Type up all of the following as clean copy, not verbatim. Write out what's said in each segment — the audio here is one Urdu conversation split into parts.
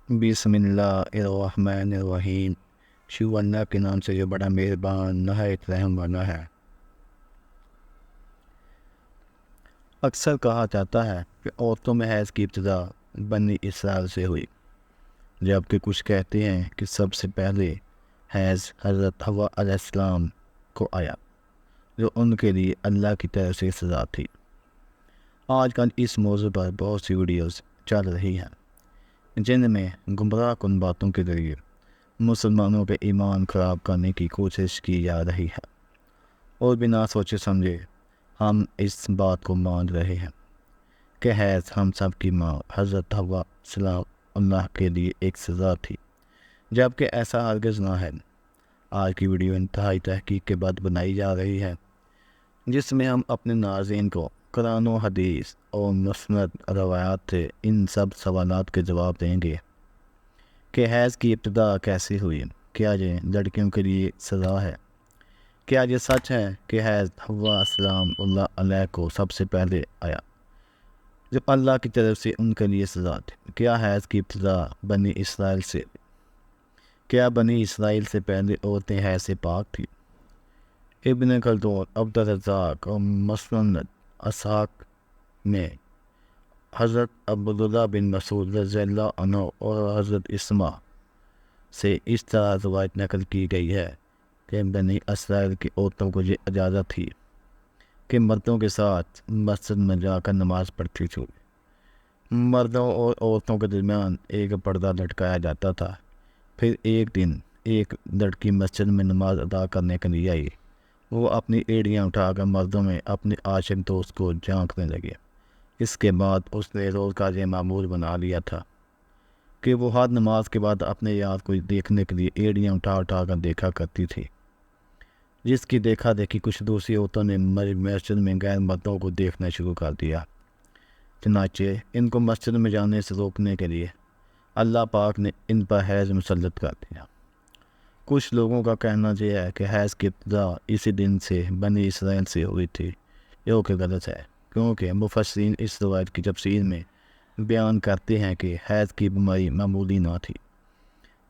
بسم اللہ الرحمن الرحیم۔ شروع اللہ کے نام سے جو بڑا مہربان نہایت رحم والا ہے۔ اکثر کہا جاتا ہے کہ عورتوں میں حیض کی ابتدا بنی اسرائیل سے ہوئی، جبکہ کچھ کہتے ہیں کہ سب سے پہلے حیض حضرت حوا علیہ السلام کو آیا، جو ان کے لیے اللہ کی طرف سے سزا تھی۔ آج کل اس موضوع پر بہت سی ویڈیوز چل رہی ہیں جن میں گمراہ کن باتوں کے ذریعے مسلمانوں کے ایمان خراب کرنے کی کوشش کی جا رہی ہے، اور بنا سوچے سمجھے ہم اس بات کو مان رہے ہیں کہ حیض ہم سب کی ماں حضرت حوا سلام اللہ کے لیے ایک سزا تھی، جبکہ ایسا ہرگز نہ ہے۔ آج کی ویڈیو انتہائی تحقیق کے بعد بنائی جا رہی ہے، جس میں ہم اپنے ناظرین کو قرآن و حدیث اور مسند روایات سے ان سب سوالات کے جواب دیں گے کہ حیض کی ابتدا کیسے ہوئی، کیا یہ لڑکیوں کے لیے سزا ہے، کیا یہ سچ ہے کہ حیض حوا سلام اللہ علیہ کو سب سے پہلے آیا جو اللہ کی طرف سے ان کے لیے سزا تھی، کیا حیض کی ابتدا بنی اسرائیل سے، کیا بنی اسرائیل سے پہلے عورتیں حیض سے پاک تھیں۔ ابن خلدون، عبدالرزاق اور مسند اسحاق میں حضرت عبداللہ بن مسعود رضی اللہ عنہ اور حضرت اسما سے اس طرح روایت نقل کی گئی ہے کہ بنی اسرائیل کی عورتوں کو یہ اجازت تھی کہ مردوں کے ساتھ مسجد میں جا کر نماز پڑھتی تھی۔ مردوں اور عورتوں کے درمیان ایک پردہ لٹکایا جاتا تھا۔ پھر ایک دن ایک لڑکی مسجد میں نماز ادا کرنے کے لیے آئی۔ وہ اپنی ایڑیاں اٹھا کر مردوں میں اپنے عاشق دوست کو جھانکنے لگے۔ اس کے بعد اس نے روز کا یہ معمول بنا لیا تھا کہ وہ ہر نماز کے بعد اپنے یار کو دیکھنے کے لیے ایڑیاں اٹھا کر دیکھا کرتی تھی، جس کی دیکھا دیکھی کچھ دوسری عورتوں نے مسجد میں غیر مردوں کو دیکھنا شروع کر دیا۔ چنانچہ ان کو مسجد میں جانے سے روکنے کے لیے اللہ پاک نے ان پر حیض مسلط کر دیا۔ کچھ لوگوں کا کہنا یہ ہے کہ حیض کی ابتدا اسی دن سے بنی اسرائیل سے ہوئی تھی، جو کہ غلط ہے، کیونکہ مفسرین اس روایت کی تفسیر میں بیان کرتے ہیں کہ حیض کی بیماری معمولی نہ تھی،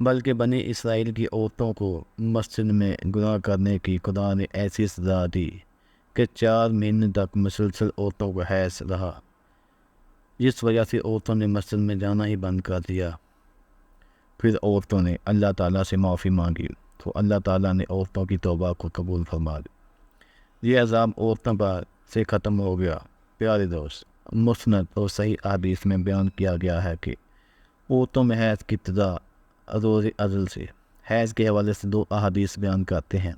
بلکہ بنی اسرائیل کی عورتوں کو مسجد میں گناہ کرنے کی خدا نے ایسی سزا دی کہ 4 مہینے تک مسلسل عورتوں کو حیض رہا، جس وجہ سے عورتوں نے مسجد میں جانا ہی بند کر دیا۔ پھر عورتوں نے اللہ تعالیٰ سے معافی مانگی تو اللہ تعالیٰ نے عورتوں کی توبہ کو قبول فرما لی۔ یہ عذاب عورتوں پر سے ختم ہو گیا۔ پیارے دوست، مسند اور صحیح احادیث میں بیان کیا گیا ہے کہ عورتوں میں حیض کی ابتدا روز ازل سے۔ حیض کے حوالے سے 2 احادیث بیان کرتے ہیں۔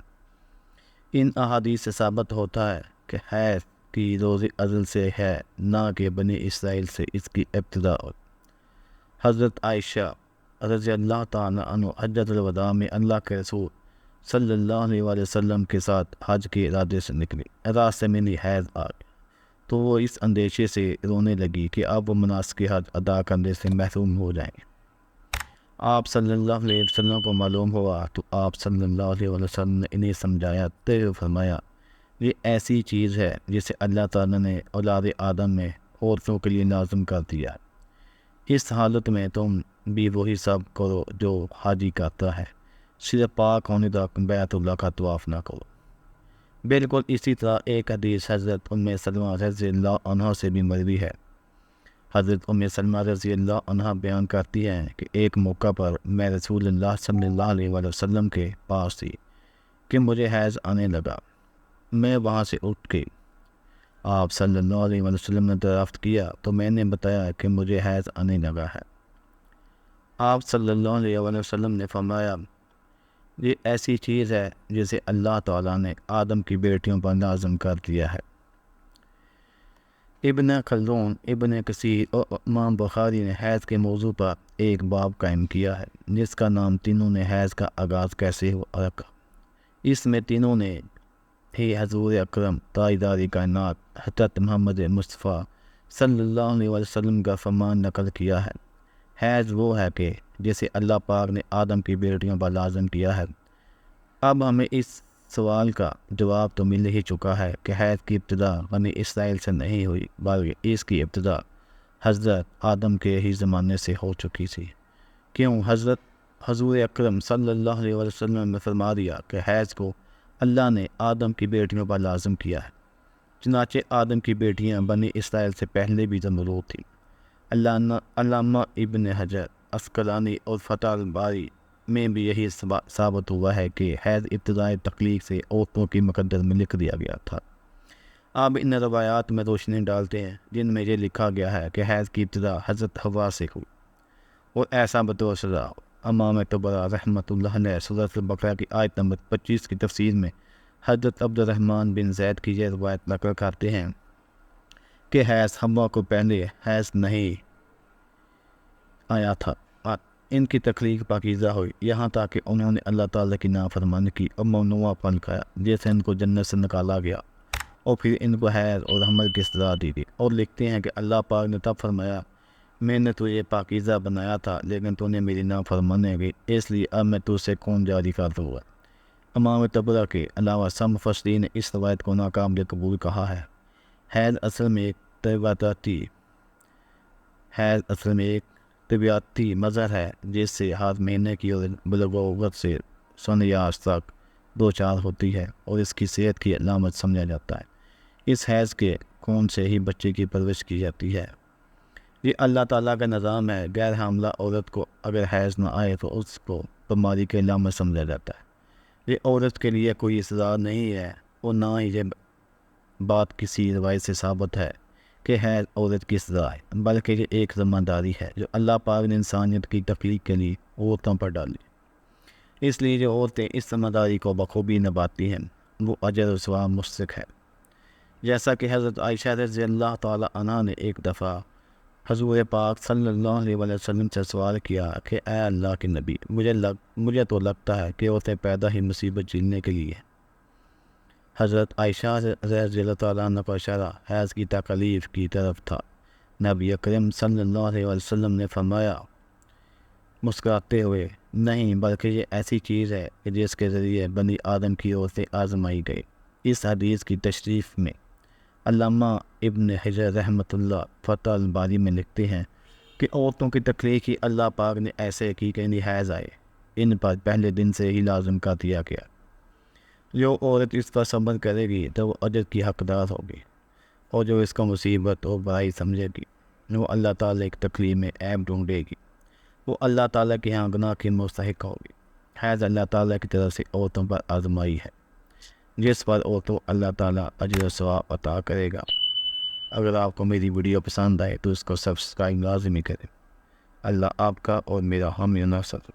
ان احادیث سے ثابت ہوتا ہے کہ حیض کی روز ازل سے ہے، نہ کہ بنی اسرائیل سے اس کی ابتدا ہو۔ حضرت عائشہ رضی اللہ تعالیٰ عنہ حجۃ الوداع میں اللہ کے رسول صلی اللہ علیہ وآلہ وسلم کے ساتھ حج کے ارادے سے نکلی۔ راستے میں حیض آ گئی تو وہ اس اندیشے سے رونے لگی کہ اب وہ مناسک حج ادا کرنے سے محروم ہو جائیں گے۔ آپ صلی اللہ علیہ وسلم کو معلوم ہوا تو آپ صلی اللہ علیہ وسلم نے انہیں سمجھایا تو فرمایا، یہ ایسی چیز ہے جسے اللہ تعالیٰ نے اولاد آدم میں عورتوں کے لیے لازم کر دیا۔ اس حالت میں تم بھی وہی سب کرو جو حاجی کرتا ہے، صرف پاک ہونے تک بیت اللہ کا طواف نہ کرو۔ بالکل اسی طرح ایک حدیث حضرت ام سلمہ رضی اللہ عنہ سے بھی مروی ہے۔ حضرت ام سلمہ رضی اللہ عنہ بیان کرتی ہیں کہ ایک موقع پر میں رسول اللہ صلی اللہ علیہ وآلہ وسلم کے پاس تھی کہ مجھے حیض آنے لگا۔ میں وہاں سے اٹھ گئی۔ آپ صلی اللہ علیہ وآلہ وسلم نے دریافت کیا تو میں نے بتایا کہ مجھے حیض آنے لگا ہے۔ آپ صلی اللہ علیہ وآلہ وسلم نے فرمایا، یہ ایسی چیز ہے جسے اللہ تعالیٰ نے آدم کی بیٹیوں پر لازم کر دیا ہے۔ ابن خلدون، ابن کثیر اور امام بخاری نے حیض کے موضوع پر ایک باب قائم کیا ہے، جس کا نام تینوں نے حیض کا آغاز کیسے ہوا رکھا۔ اس میں تینوں نے ہی حضور اکرم تاجدار کائنات حضرت محمد مصطفیٰ صلی اللہ علیہ وآلہ وسلم کا فرمان نقل کیا ہے۔ حیض وہ ہے کہ جسے اللہ پاک نے آدم کی بیٹیوں پر لازم کیا ہے۔ اب ہمیں اس سوال کا جواب تو مل ہی چکا ہے کہ حیض کی ابتدا بنی اسرائیل سے نہیں ہوئی، بلکہ اس کی ابتدا حضرت آدم کے ہی زمانے سے ہو چکی تھی، کیوں حضور اکرم صلی اللہ علیہ وسلم نے فرما دیا کہ حیض کو اللہ نے آدم کی بیٹیوں پر لازم کیا ہے، چنانچہ آدم کی بیٹیاں بنی اسرائیل سے پہلے بھی زمرود تھیں۔ علامہ ابن حجر عسقلانی اور فتح الباری میں بھی یہی ثابت ہوا ہے کہ حیض ابتدائی تخلیق سے عورتوں کی مقدر میں لکھ دیا گیا تھا۔ آپ ان روایات میں روشنی ڈالتے ہیں جن میں یہ لکھا گیا ہے کہ حیض کی ابتدا حضرت حوا سے ہوئی، اور ایسا بطور سزا امام طبرا رحمۃ اللہ علیہ سورۃ البقرہ کی آیت نمبر 25 کی تفسیر میں حضرت عبد الرحمن بن زید کی یہ روایت نقل کرتے ہیں کہ حیض حوا کو پہلے حیض نہیں آیا تھا، ان کی تخلیق پاکیزہ ہوئی، یہاں تک کہ انہوں نے اللہ تعالیٰ کی نافرمانی کی اور ممنوع پن کھایا، جیسے ان کو جنت سے نکالا گیا اور پھر ان کو حیض اور حمل کی سزا دی گئی۔ اور لکھتے ہیں کہ اللہ پاک نے تب فرمایا، میں نے تجھے پاکیزہ بنایا تھا لیکن تو نے میری نافرمانی کی، اس لیے اب میں تجھ سے خون جاری کر دوں گا۔ امام طبرہ کے علاوہ سب مفسرین نے اس روایت کو ناقابل قبول کہا ہے۔ حیض اصل میں ایک طبیعتی مظہر ہے جس سے ہر مہینے کی اور بلوغت سے سنیاس تک دوچار ہوتی ہے اور اس کی صحت کی علامت سمجھا جاتا ہے۔ اس حیض کے خون سے ہی بچے کی پرورش کی جاتی ہے۔ یہ اللہ تعالیٰ کا نظام ہے، غیر حاملہ عورت کو اگر حیض نہ آئے تو اس کو بیماری کی علامت سمجھا جاتا ہے۔ یہ عورت کے لیے کوئی سزا نہیں ہے اور نہ ہی یہ بات کسی روایت سے ثابت ہے کہ حیض عورت کی سزا ہے، بلکہ یہ ایک ذمہ داری ہے جو اللہ پاک نے انسانیت کی تخلیق کے لیے عورتوں پر ڈالی۔ اس لیے جو عورتیں اس ذمہ داری کو بخوبی نبھاتی ہیں وہ اجر و ثواب مستحق ہے۔ جیسا کہ حضرت عائشہ رضی اللہ تعالی عنہ نے ایک دفعہ حضور پاک صلی اللہ علیہ وسلم سے سوال کیا کہ اے اللہ کے نبی، مجھے تو لگتا ہے کہ عورتیں پیدا ہی مصیبت جھیلنے کے لیے ہیں۔ حضرت عائشہ رضی اللہ تعالیٰ عنہ کا اشارہ حیض کی تکلیف کی طرف تھا۔ نبی اکرم صلی اللہ علیہ وسلم نے فرمایا مسکراتے ہوئے، نہیں بلکہ یہ ایسی چیز ہے کہ جس کے ذریعے بنی آدم کی عورتیں آزمائی گئی۔ اس حدیث کی تشریف میں علامہ ابن حجر رحمۃ اللہ فتح الباری میں لکھتے ہیں کہ عورتوں کی تخلیق ہی اللہ پاک نے ایسے کی کہ حیض آئے، ان پر پہلے دن سے ہی لازم کر دیا گیا۔ جو عورت اس پر صبر کرے گی تو وہ اجر کی حقدار ہوگی، اور جو اس کو مصیبت اور برائی سمجھے گی وہ اللہ تعالیٰ کی تکلیف میں عیب ڈھونڈے گی، وہ اللہ تعالیٰ کے یہاں گناہ کی مستحق ہوگی۔ حیض اللہ تعالیٰ کی طرف سے عورتوں پر آزمائی ہے جس پر عورتوں اللہ تعالیٰ اجر و ثواب عطا کرے گا۔ اگر آپ کو میری ویڈیو پسند آئے تو اس کو سبسکرائب لازمی کریں۔ اللہ آپ کا اور میرا حامی و ناصر۔